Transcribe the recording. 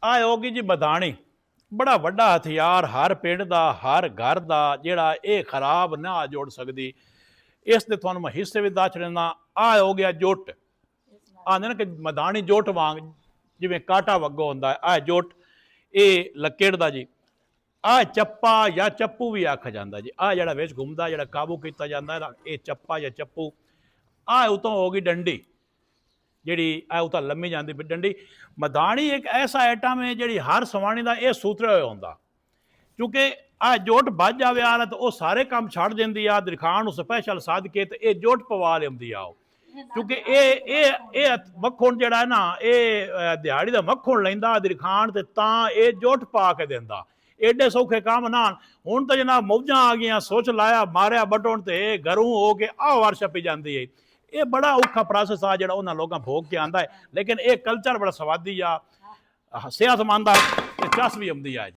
ਆ ਹੋਗੀ जी मदानी, बड़ा वड्डा हथियार हर पिंड दा हर घर दा जिहड़ा ये खराब ना जोड़ सकदी। इस ते तुहानूं मैं हिस्से भी दस देना। आ हो गया जुट, आंदे ना कि मदानी जुट वांग जिवें काटा वग्गो हुंदा है, आ जुट ये लकेड़ दा जी। आ चप्पा या चप्पू भी आखा जाता जी। आ जिहड़ा विच घुमदा जिहड़ा काबू किया जाता है, ये चप्पा या चप्पू। आ उतों हो गई डंडी जिहड़ी आ उतां लम्मी जाती डंडी। मदानी एक ऐसा आइटम है जिहड़ी हर सवाणी का यह सूत्र होया हुंदा, क्योंकि आ जोट बज जावे आ तो वह सारे काम छड़ देंदी आ, दिखाण स्पैशल सद के ते जोट पवा लिआउंदी आ। क्योंकि ये मक्खण जिहड़ा है ना, ये दिहाड़ी का मक्खण लैंदा दिखाण ते तां ये जोट पा के दिंदा। एडे सौखे काम ना हुण तो जनाब मौजां आ गई, सुच लाया मारिया बटन ते घरों हो के आ वार छपी जाती है। ये बड़ा औखा प्रोसैस आ जो उन्होंने लोगों भोग के आंदा है, लेकिन ये कल्चर बड़ा स्वादी आ, सेहतमंद आ, चस भी आउंदी आ।